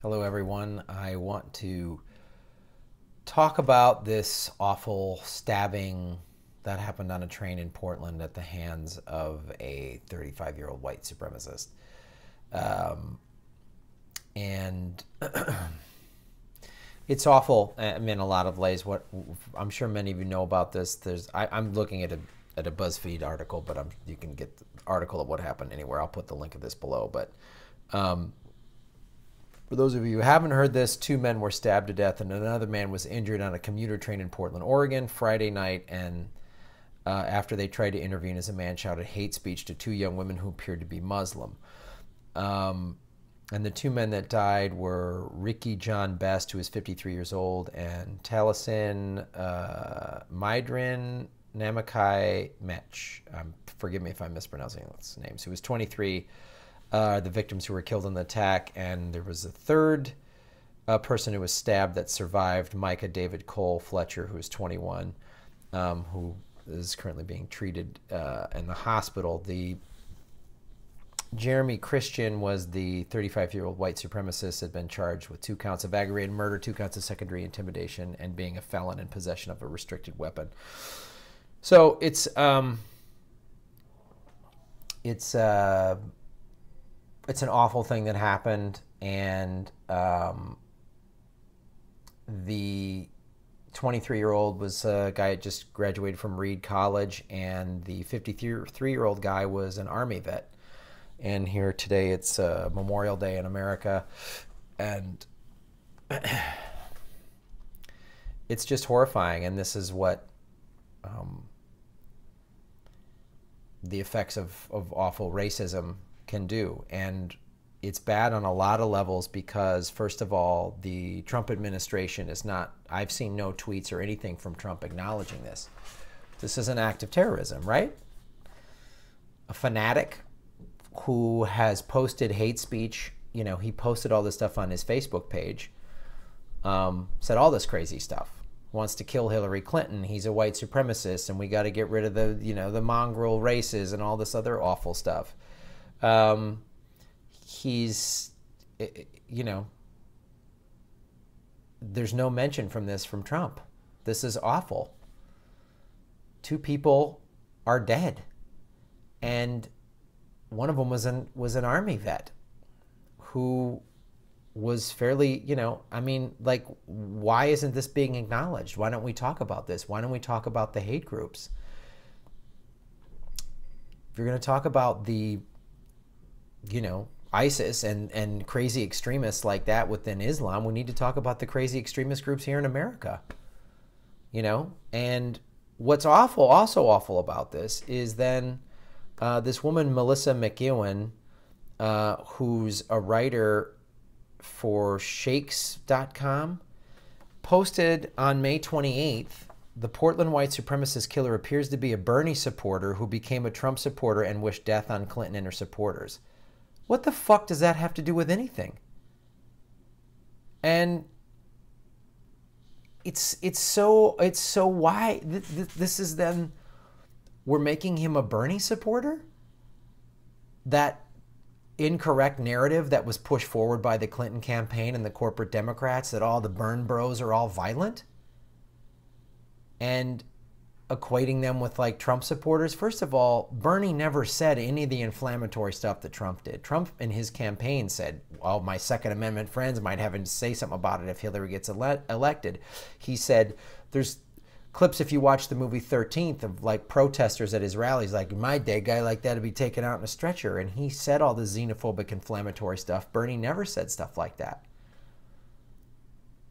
Hello, everyone. I want to talk about this awful stabbing that happened on a train in Portland at the hands of a 35-year-old white supremacist. And it's awful. I mean, in a lot of ways. What I'm sure many of you know about this. I'm looking at a BuzzFeed article, but you can get the article of what happened anywhere. I'll put the link of this below. But for those of you who haven't heard this, 2 men were stabbed to death and another man was injured on a commuter train in Portland, Oregon, Friday night, and after they tried to intervene as a man shouted hate speech to 2 young women who appeared to be Muslim. And the 2 men that died were Ricky John Best, who is 53 years old, and Taliesin Midrin Namakai Mech. Forgive me if I'm mispronouncing those names. Who was 23. The victims who were killed in the attack, and there was a third person who was stabbed that survived, Micah David Cole Fletcher, who is 21, who is currently being treated in the hospital. The Jeremy Christian was the 35-year-old white supremacist, had been charged with 2 counts of aggravated murder, 2 counts of secondary intimidation, and being a felon in possession of a restricted weapon. So it's an awful thing that happened, and the 23-year-old was a guy that just graduated from Reed College, and the 53-year-old guy was an Army vet. And here today it's Memorial Day in America, and it's just horrifying. And this is what the effects of awful racism can do. And it's bad on a lot of levels because, first of all, the Trump administration is not, I've seen no tweets or anything from Trump acknowledging this. This is an act of terrorism, right? A fanatic who has posted hate speech, you know, he posted all this stuff on his Facebook page, said all this crazy stuff. Wants to kill Hillary Clinton. He's a white supremacist, and we got to get rid of the, you know, the mongrel races and all this other awful stuff. He's, you know, there's no mention from this from Trump. This is awful. 2 people are dead, and one of them was an Army vet who was fairly, you know, I mean, like, why isn't this being acknowledged? Why don't we talk about this? Why don't we talk about the hate groups? If you're going to talk about the, you know, ISIS and crazy extremists like that within Islam, we need to talk about the crazy extremist groups here in America. You know, and what's also awful about this is then this woman, Melissa McEwen, who's a writer for Shakes.com, posted on May 28th, the Portland white supremacist killer appears to be a Bernie supporter who became a Trump supporter and wished death on Clinton and her supporters. What the fuck does that have to do with anything? And it's so why this is then, we're making him a Bernie supporter? That incorrect narrative that was pushed forward by the Clinton campaign and the corporate Democrats, that all the Burn Bros are all violent, and equating them with like Trump supporters. First of all, Bernie never said any of the inflammatory stuff that Trump did. Trump in his campaign said, well, my Second Amendment friends might have him say something about it if Hillary gets elected. He said, there's clips, if you watch the movie 13th, of like protesters at his rallies, like, in my day, a guy like that would be taken out in a stretcher. And he said all the xenophobic, inflammatory stuff. Bernie never said stuff like that.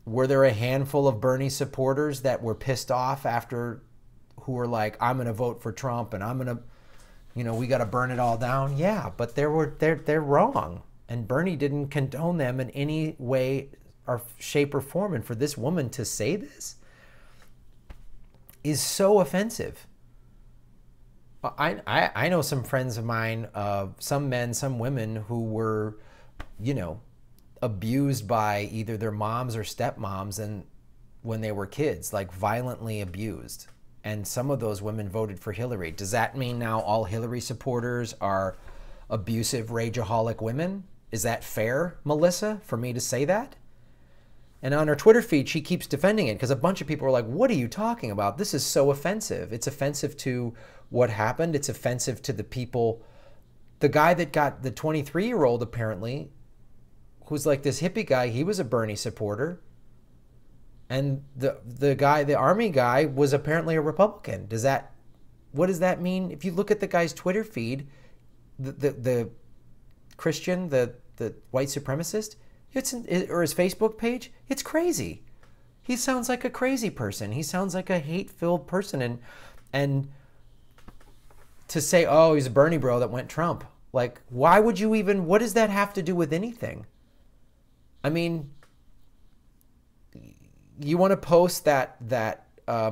Were there a handful of Bernie supporters that were pissed off after, who were like, I'm going to vote for Trump and I'm going to, you know, we got to burn it all down? Yeah, but they're wrong. And Bernie didn't condone them in any way or shape or form. And for this woman to say this is so offensive. I know some friends of mine, some men, some women who were, you know, abused by either their moms or stepmoms and when they were kids, like violently abused. And some of those women voted for Hillary. Does that mean now all Hillary supporters are abusive, rageaholic women? Is that fair, Melissa, for me to say that? And on her Twitter feed, she keeps defending it because a bunch of people are like, what are you talking about? This is so offensive. It's offensive to what happened. It's offensive to the people. The guy that got the 23-year-old, apparently, who's like this hippie guy, he was a Bernie supporter. And the guy, the army guy, was apparently a Republican. What does that mean? If you look at the guy's Twitter feed, the Christian, the white supremacist, or his Facebook page, it's crazy. He sounds like a crazy person. He sounds like a hate-filled person. And to say, oh, he's a Bernie bro that went Trump. Like, why would you even, what does that have to do with anything? I mean, you want to post that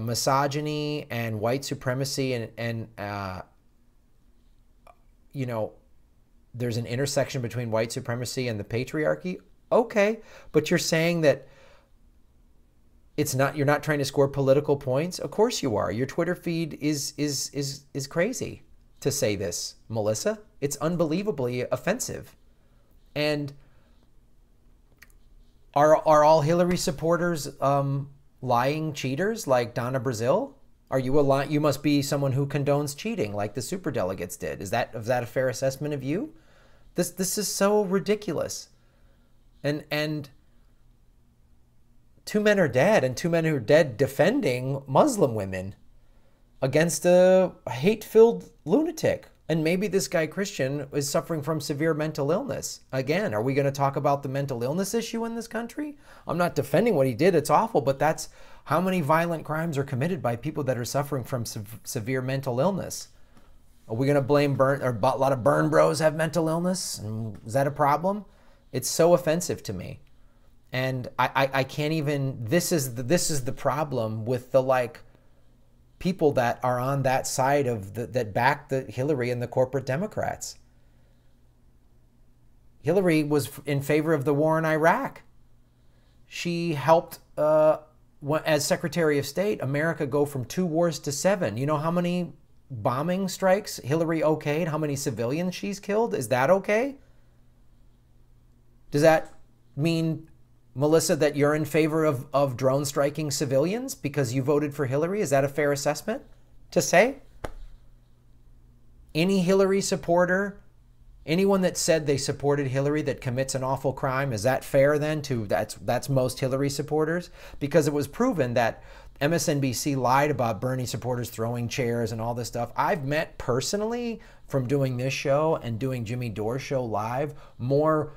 misogyny and white supremacy and you know, there's an intersection between white supremacy and the patriarchy. Okay, but you're saying that you're not trying to score political points. Of course you are. Your Twitter feed is crazy to say this, Melissa. It's unbelievably offensive. And are all Hillary supporters lying cheaters like Donna Brazile? Are you you must be someone who condones cheating like the superdelegates did. Is that a fair assessment of you? This is so ridiculous. And 2 men are dead, and 2 men who are dead defending Muslim women against a hate-filled lunatic. And maybe this guy, Christian, is suffering from severe mental illness. Again, are we going to talk about the mental illness issue in this country? I'm not defending what he did. It's awful, but that's how many violent crimes are committed by people that are suffering from severe mental illness. Are we going to blame a lot of burn bros have mental illness? Is that a problem? It's so offensive to me. And I can't even, this is the problem with the people that are on that side of that back the Hillary and the corporate Democrats. Hillary was in favor of the war in Iraq. She helped, as Secretary of State, America go from 2 wars to 7. You know how many bombing strikes Hillary okayed? How many civilians she's killed? Is that okay? Does that mean, Melissa, that you're in favor of drone striking civilians because you voted for Hillary? Is that a fair assessment to say? Any Hillary supporter, anyone that said they supported Hillary that commits an awful crime, is that fair then that's most Hillary supporters? Because it was proven that MSNBC lied about Bernie supporters throwing chairs and all this stuff. I've met personally, from doing this show and doing Jimmy Dore's show live, more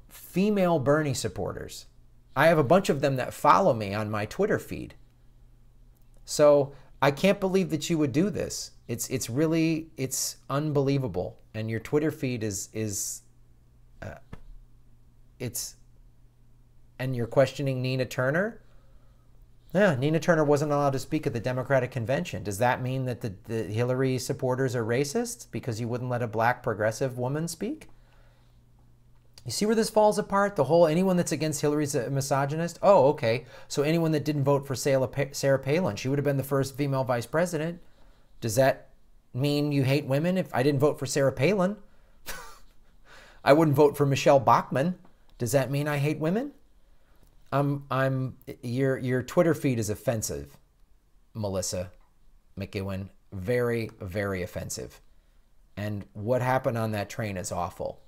female Bernie supporters. I have a bunch of them that follow me on my Twitter feed. So I can't believe that you would do this. It's really unbelievable. And your Twitter feed and you're questioning Nina Turner? Yeah, Nina Turner wasn't allowed to speak at the Democratic Convention. Does that mean that the Hillary supporters are racist because you wouldn't let a black progressive woman speak? You see where this falls apart? The whole, anyone that's against Hillary's a misogynist? Oh, okay. So anyone that didn't vote for Sarah Palin, she would have been the first female vice president. Does that mean you hate women? If I didn't vote for Sarah Palin, I wouldn't vote for Michelle Bachmann. Does that mean I hate women? Your Twitter feed is offensive, Melissa McEwen. Very, very offensive. And what happened on that train is awful.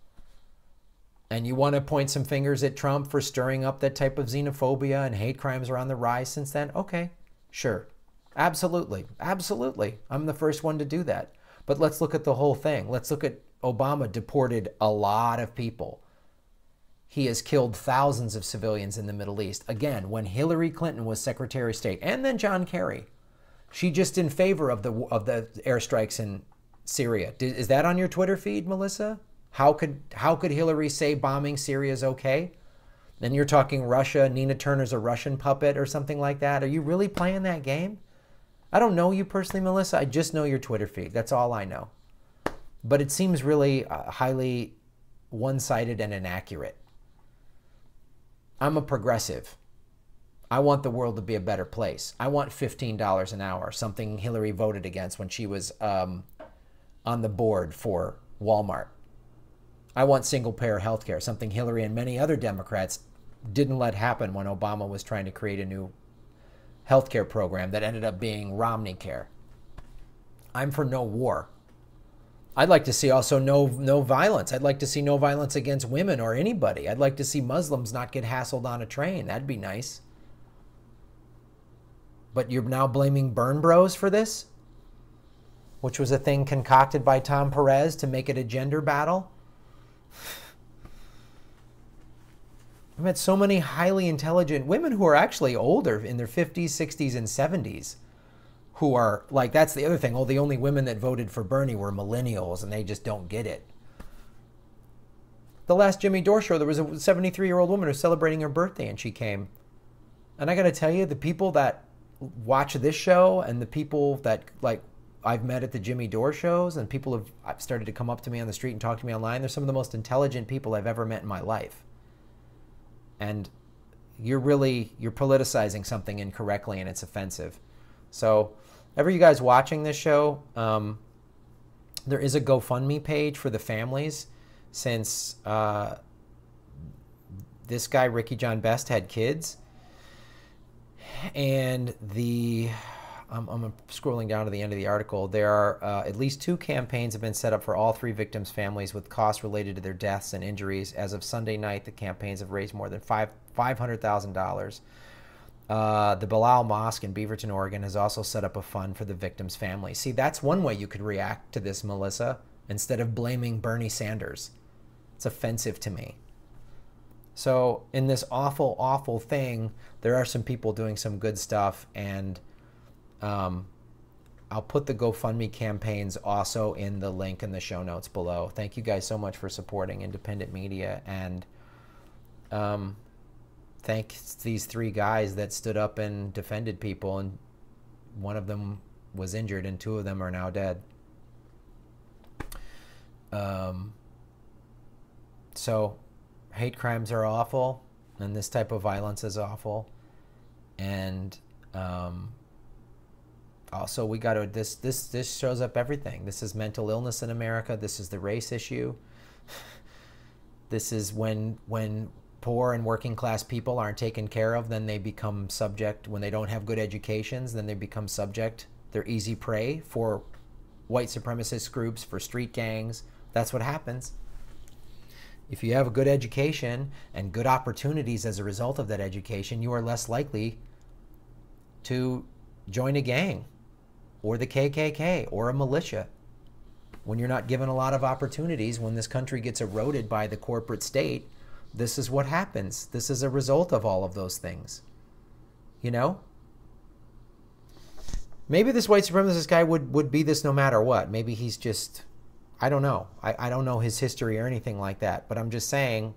And you want to point some fingers at Trump for stirring up that type of xenophobia and hate crimes are on the rise since then? Okay, sure. Absolutely. Absolutely. I'm the first one to do that. But let's look at the whole thing. Let's look at Obama deported a lot of people. He has killed thousands of civilians in the Middle East. Again, when Hillary Clinton was Secretary of State, and then John Kerry, she just in favor of the airstrikes in Syria. Is that on your Twitter feed, Melissa? How could Hillary say bombing Syria is okay? Then you're talking Russia, Nina Turner's a Russian puppet or something like that. Are you really playing that game? I don't know you personally, Melissa. I just know your Twitter feed. That's all I know. But it seems really highly one-sided and inaccurate. I'm a progressive. I want the world to be a better place. I want $15 an hour, something Hillary voted against when she was on the board for Walmart. I want single-payer health care, something Hillary and many other Democrats didn't let happen when Obama was trying to create a new health care program that ended up being Romney Care. I'm for no war. I'd like to see also no violence. I'd like to see no violence against women or anybody. I'd like to see Muslims not get hassled on a train. That'd be nice. But you're now blaming Burn Bros for this? Which was a thing concocted by Tom Perez to make it a gender battle? I've met so many highly intelligent women who are actually older, in their 50s, 60s, and 70s, who are, like, that's the other thing. Oh, the only women that voted for Bernie were millennials, and they just don't get it. The last Jimmy Dore show, there was a 73-year-old woman who was celebrating her birthday, and she came. And I got to tell you, the people that watch this show and the people that, like, I've met at the Jimmy Dore shows, and people have started to come up to me on the street and talk to me online, they're some of the most intelligent people I've ever met in my life. And you're politicizing something incorrectly, and it's offensive. So, ever you guys watching this show, there is a GoFundMe page for the families, since this guy, Ricky John Best, had kids. And I'm scrolling down to the end of the article. There are at least 2 campaigns have been set up for all 3 victims' families with costs related to their deaths and injuries. As of Sunday night, the campaigns have raised more than $500,000. The Bilal Mosque in Beaverton, Oregon, has also set up a fund for the victims' families. See, that's one way you could react to this, Melissa, instead of blaming Bernie Sanders. It's offensive to me. So in this awful, awful thing, there are some people doing some good stuff, and I'll put the GoFundMe campaigns also in the link in the show notes below. Thank you guys so much for supporting independent media, and thanks these 3 guys that stood up and defended people, and one of them was injured and 2 of them are now dead. So hate crimes are awful, and this type of violence is awful, and also we got to this shows up everything. This is mental illness in America. This is the race issue. This is when poor and working class people aren't taken care of, then they become subject. When they don't have good educations, then they become subject. They're easy prey for white supremacist groups, for street gangs. That's what happens. If you have a good education and good opportunities as a result of that education, you are less likely to join a gang or the KKK or a militia. When you're not given a lot of opportunities, when this country gets eroded by the corporate state, this is what happens. This is a result of all of those things. You know? Maybe this white supremacist guy would be this no matter what. Maybe he's just, I don't know. I don't know his history or anything like that. But I'm just saying,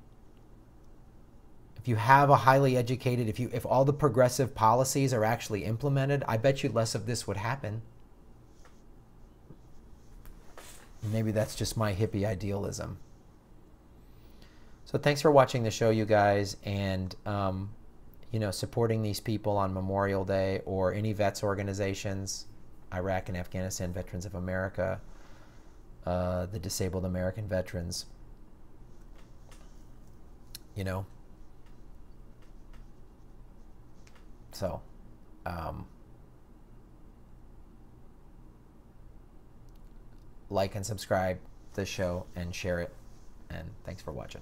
if you have a highly educated, if all the progressive policies are actually implemented, I bet you less of this would happen. Maybe that's just my hippie idealism. So thanks for watching the show, you guys, and you know, supporting these people on Memorial Day, or any vets organizations, Iraq and Afghanistan Veterans of America, the Disabled American Veterans. You know, so like and subscribe to the show and share it, and thanks for watching.